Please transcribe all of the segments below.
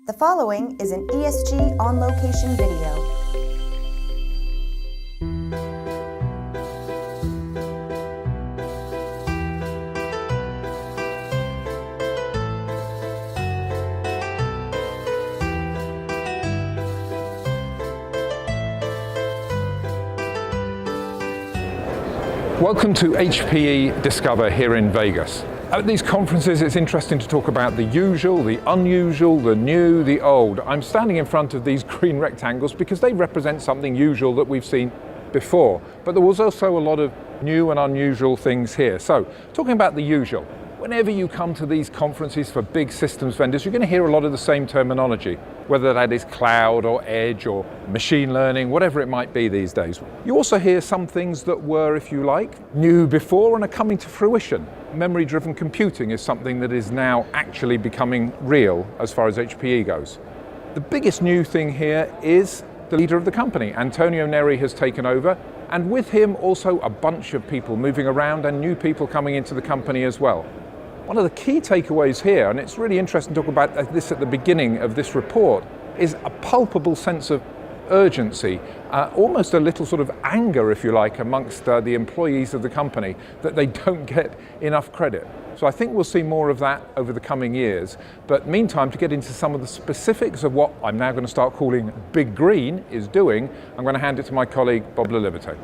The following is an ESG On Location video. Welcome to HPE Discover here in Vegas. At these conferences, it's interesting to talk about the usual, the unusual, the new, the old. I'm standing in front of these green rectangles because they represent something usual that we've seen before. But there was also a lot of new and unusual things here. So, talking about the usual, whenever you come to these conferences for big systems vendors, you're going to hear a lot of the same terminology, whether that is cloud or edge or machine learning, whatever it might be these days. You also hear some things that were, if you like, new before and are coming to fruition. Memory-driven computing is something that is now actually becoming real as far as HPE goes. The biggest new thing here is the leader of the company. Antonio Neri has taken over, and with him also a bunch of people moving around and new people coming into the company as well. One of the key takeaways here, and it's really interesting to talk about this at the beginning of this report, is a palpable sense of urgency, almost a little sort of anger, if you like, amongst the employees of the company that they don't get enough credit. So I think we'll see more of that over the coming years. But meantime, to get into some of the specifics of what I'm now going to start calling Big Green is doing, I'm going to hand it to my colleague, Bob Laliberte.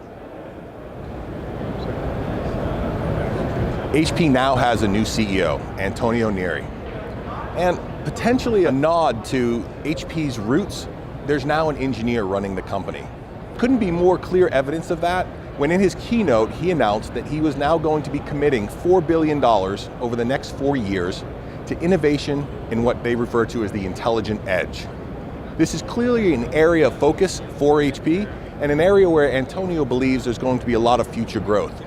HP now has a new CEO, Antonio Neri. And potentially a nod to HP's roots, there's now an engineer running the company. Couldn't be more clear evidence of that when in his keynote he announced that he was now going to be committing $4 billion over the next 4 years to innovation in what they refer to as the intelligent edge. This is clearly an area of focus for HP and an area where Antonio believes there's going to be a lot of future growth.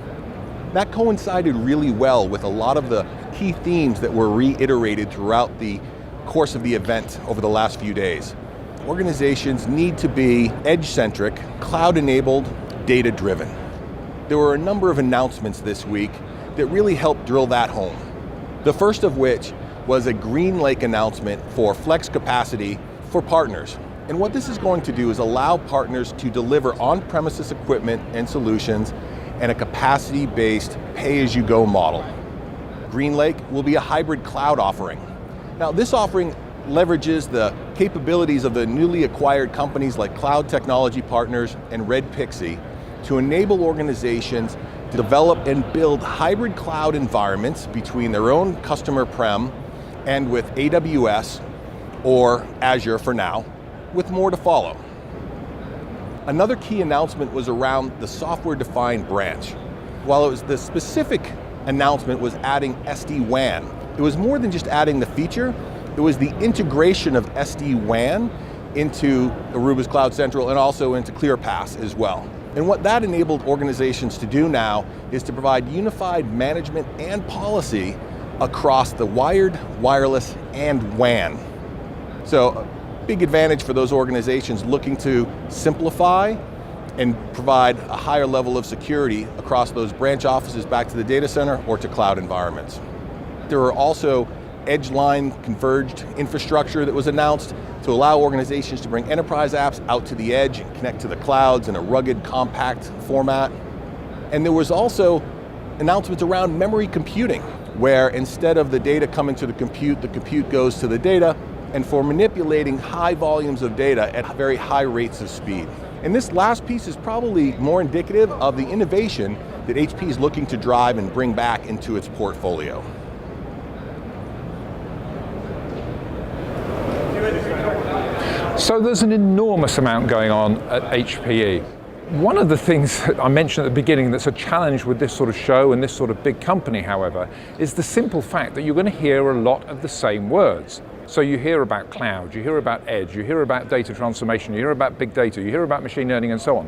That coincided really well with a lot of the key themes that were reiterated throughout the course of the event over the last few days. Organizations need to be edge-centric, cloud-enabled, data-driven. There were a number of announcements this week that really helped drill that home. The first of which was a Green Lake announcement for flex capacity for partners. And what this is going to do is allow partners to deliver on-premises equipment and solutions and a capacity-based pay-as-you-go model. Green Lake will be a hybrid cloud offering. Now, this offering leverages the capabilities of the newly acquired companies like Cloud Technology Partners and Red Pixie to enable organizations to develop and build hybrid cloud environments between their own customer prem and with AWS or Azure for now, with more to follow. Another key announcement was around the software-defined branch. While the specific announcement was adding SD-WAN, it was more than just adding the feature, it was the integration of SD-WAN into Aruba's Cloud Central and also into ClearPass as well. And what that enabled organizations to do now is to provide unified management and policy across the wired, wireless, and WAN. So, big advantage for those organizations looking to simplify and provide a higher level of security across those branch offices back to the data center or to cloud environments. There are also edge line converged infrastructure that was announced to allow organizations to bring enterprise apps out to the edge and connect to the clouds in a rugged, compact format. And there was also announcements around memory computing, where instead of the data coming to the compute goes to the data, and for manipulating high volumes of data at very high rates of speed. And this last piece is probably more indicative of the innovation that HP is looking to drive and bring back into its portfolio. So there's an enormous amount going on at HPE. One of the things that I mentioned at the beginning that's a challenge with this sort of show and this sort of big company, however, is the simple fact that you're going to hear a lot of the same words. So you hear about cloud, you hear about edge, you hear about data transformation, you hear about big data, you hear about machine learning and so on.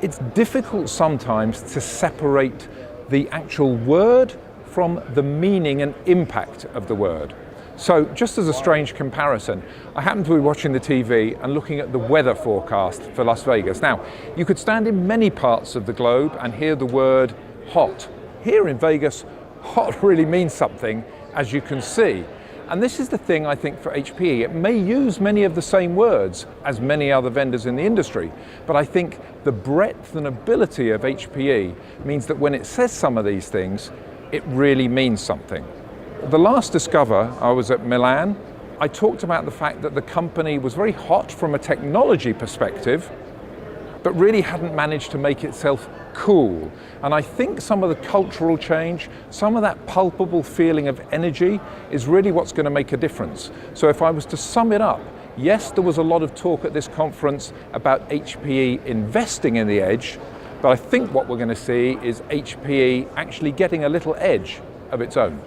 It's difficult sometimes to separate the actual word from the meaning and impact of the word. So just as a strange comparison, I happened to be watching the TV and looking at the weather forecast for Las Vegas. Now, you could stand in many parts of the globe and hear the word hot. Here in Vegas, hot really means something, as you can see. And this is the thing I think for HPE. It may use many of the same words as many other vendors in the industry, but I think the breadth and ability of HPE means that when it says some of these things, it really means something. The last Discover, I was at Milan. I talked about the fact that the company was very hot from a technology perspective, but really hadn't managed to make itself cool. And I think some of the cultural change, some of that palpable feeling of energy is really what's going to make a difference. So if I was to sum it up, yes, there was a lot of talk at this conference about HPE investing in the edge, but I think what we're going to see is HPE actually getting a little edge of its own.